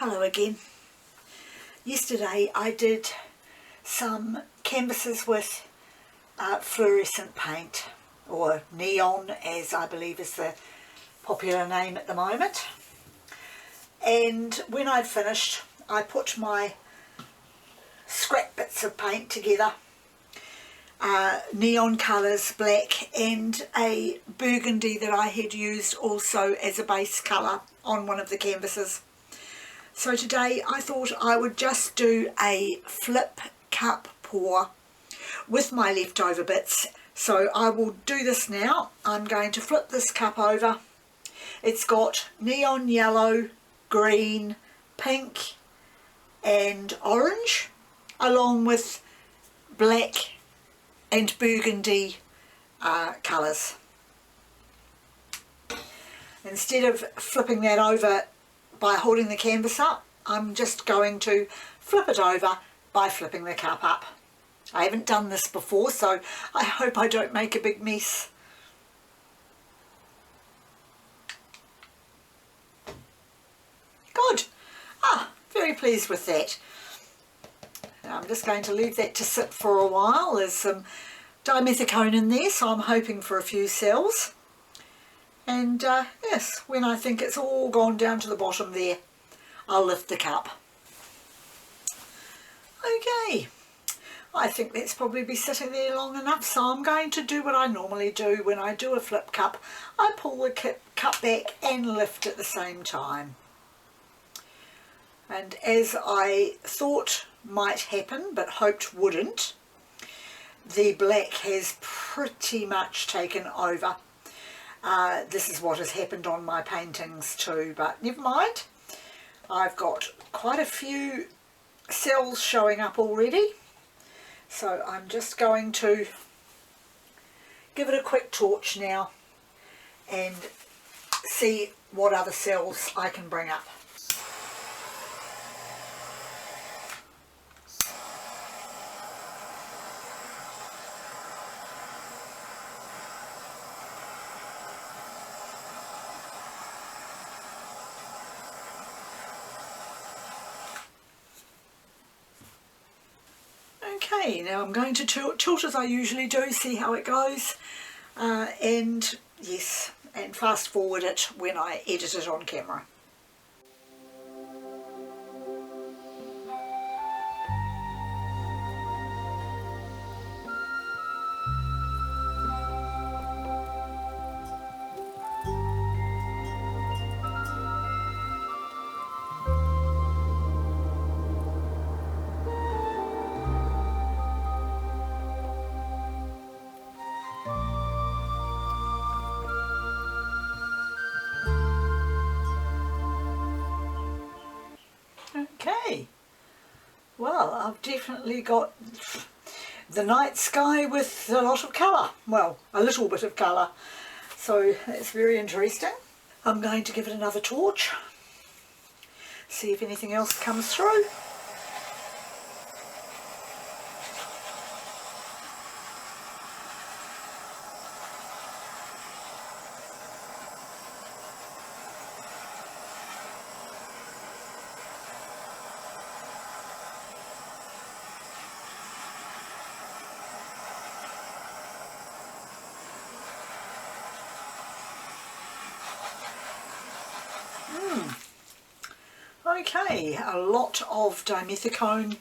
Hello again. Yesterday I did some canvases with fluorescent paint, or neon as I believe is the popular name at the moment, and when I'd finished I put my scrap bits of paint together, neon colours, black and a burgundy that I had used also as a base colour on one of the canvases. So today I thought I would just do a flip cup pour with my leftover bits. So I will do this now. I'm going to flip this cup over. It's got neon yellow, green, pink and orange, along with black and burgundy colours. Instead of flipping that over by holding the canvas up, I'm just going to flip it over by flipping the cup up. I haven't done this before, so I hope I don't make a big mess. Good. Very pleased with that. Now I'm just going to leave that to sit for a while. There's some dimethicone in there, so I'm hoping for a few cells. And yes, when I think it's all gone down to the bottom there, I'll lift the cup. Okay, I think that's probably be sitting there long enough, so I'm going to do what I normally do when I do a flip cup. I pull the cup back and lift at the same time. And as I thought might happen, but hoped wouldn't, the black has pretty much taken over. This is what has happened on my paintings too, but never mind. I've got quite a few cells showing up already, so I'm just going to give it a quick torch now and see what other cells I can bring up. Okay, now I'm going to tilt as I usually do, see how it goes, and yes, and fast forward it when I edit it on camera. Okay, well, I've definitely got the night sky with a lot of colour, well, a little bit of colour, so it's very interesting. I'm going to give it another torch, see if anything else comes through. Okay, a lot of dimethicone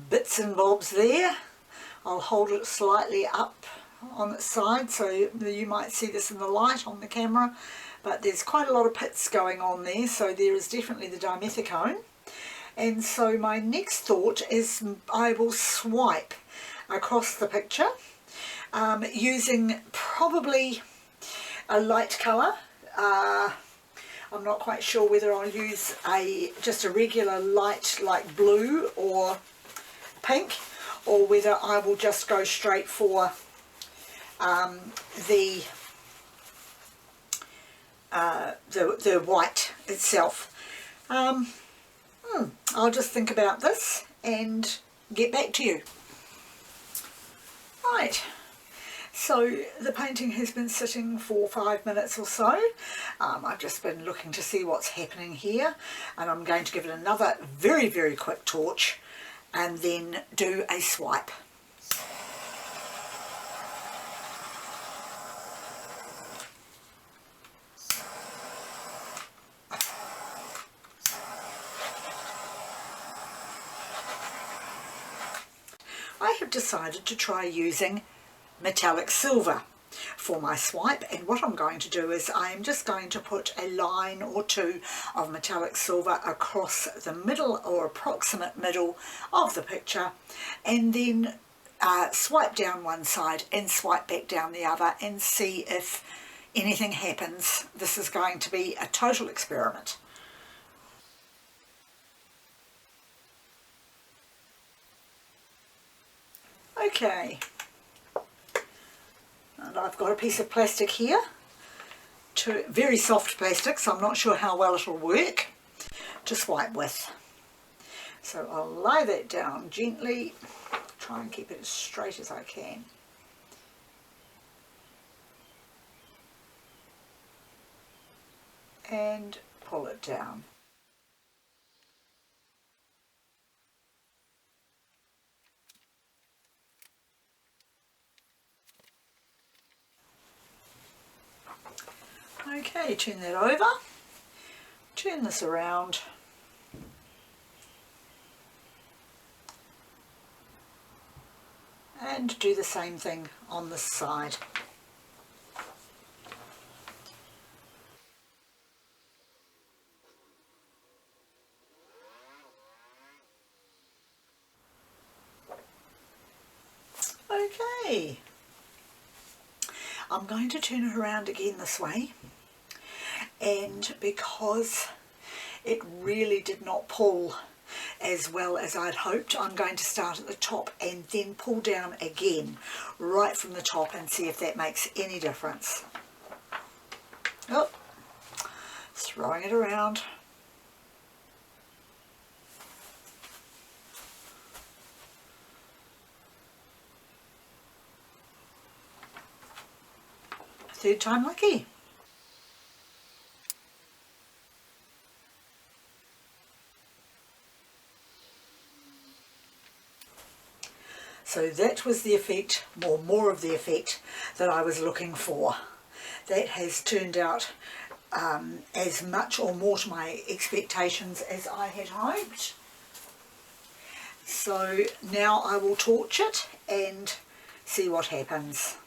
bits and bobs there. I'll hold it slightly up on its side so you might see this in the light on the camera, but there's quite a lot of pits going on there, so there is definitely the dimethicone. And so my next thought is I will swipe across the picture using probably a light colour. I'm not quite sure whether I'll use just a regular light like blue or pink, or whether I will just go straight for the white itself. I'll just think about this and get back to you. Right, So the painting has been sitting for 5 minutes or so. I've just been looking to see what's happening here, and I'm going to give it another very, very quick torch and then do a swipe. I have decided to try using metallic silver for my swipe, and what I'm going to do is I'm just going to put a line or two of metallic silver across the middle or approximate middle of the picture, and then swipe down one side and swipe back down the other and see if anything happens. This is going to be a total experiment. Okay, and I've got a piece of plastic here, very soft plastic, so I'm not sure how well it'll work to swipe with. So I'll lay that down gently, try and keep it as straight as I can. And pull it down. Okay, turn that over, turn this around, and do the same thing on this side. Okay, I'm going to turn it around again this way, and because it really did not pull as well as I'd hoped, I'm going to start at the top and then pull down again right from the top and see if that makes any difference. Oh, throwing it around. Third time lucky. So that was the effect, or more of the effect, that I was looking for. That has turned out as much or more to my expectations as I had hoped. So now I will torch it and see what happens.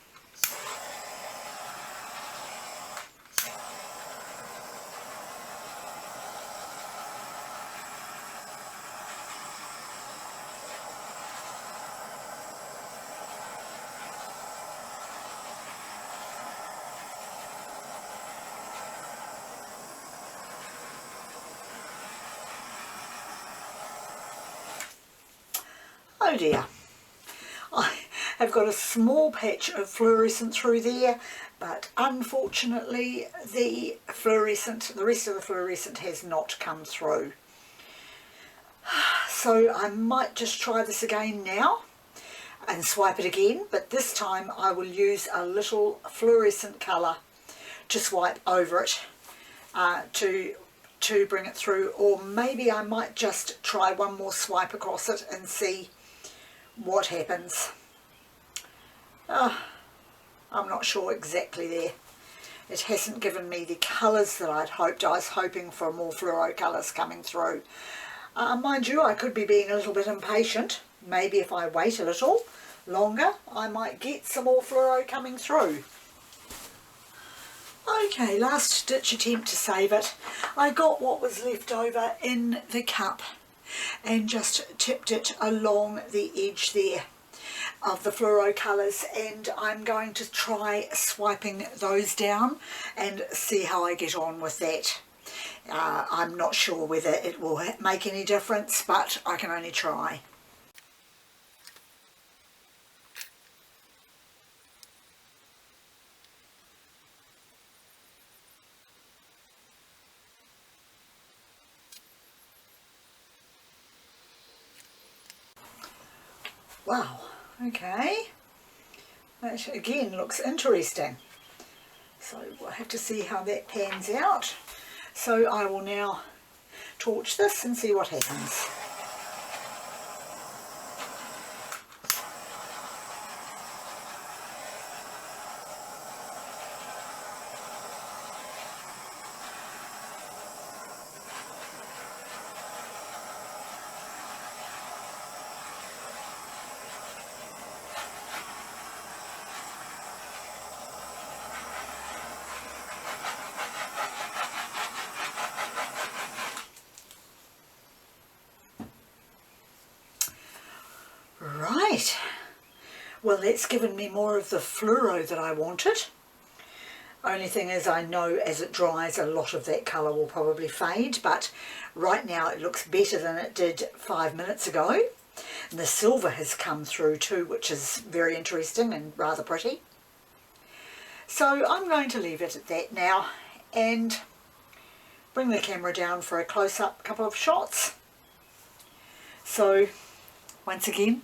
Oh dear, I have got a small patch of fluorescent through there, but unfortunately the rest of the fluorescent has not come through. So I might just try this again now and swipe it again, but this time I will use a little fluorescent colour to swipe over it to bring it through, or maybe I might just try one more swipe across it and see what happens. I'm not sure exactly there. It hasn't given me the colours that I'd hoped. I was hoping for more fluoro colours coming through. Mind you, I could be being a little bit impatient. Maybe if I wait a little longer, I might get some more fluoro coming through. Okay, last ditch attempt to save it. I got what was left over in the cup and just tipped it along the edge there of the fluoro colours, and I'm going to try swiping those down and see how I get on with that. I'm not sure whether it will make any difference, but I can only try. Wow, okay, That again looks interesting. So we'll have to see how that pans out. So I will now torch this and see what happens. Right, well that's given me more of the fluoro that I wanted. Only thing is I know as it dries a lot of that colour will probably fade, but right now it looks better than it did 5 minutes ago. And the silver has come through too, which is very interesting and rather pretty. So I'm going to leave it at that now and bring the camera down for a close-up couple of shots. So once again,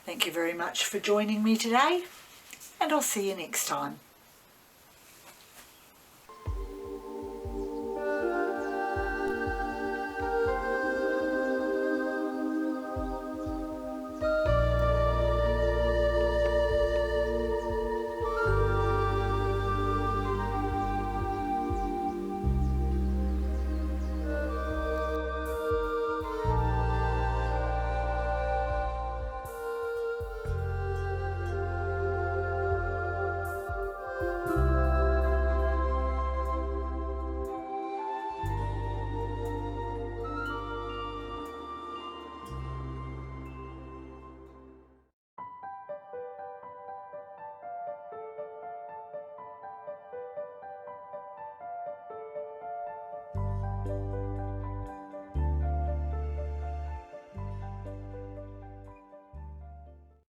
thank you very much for joining me today, and I'll see you next time.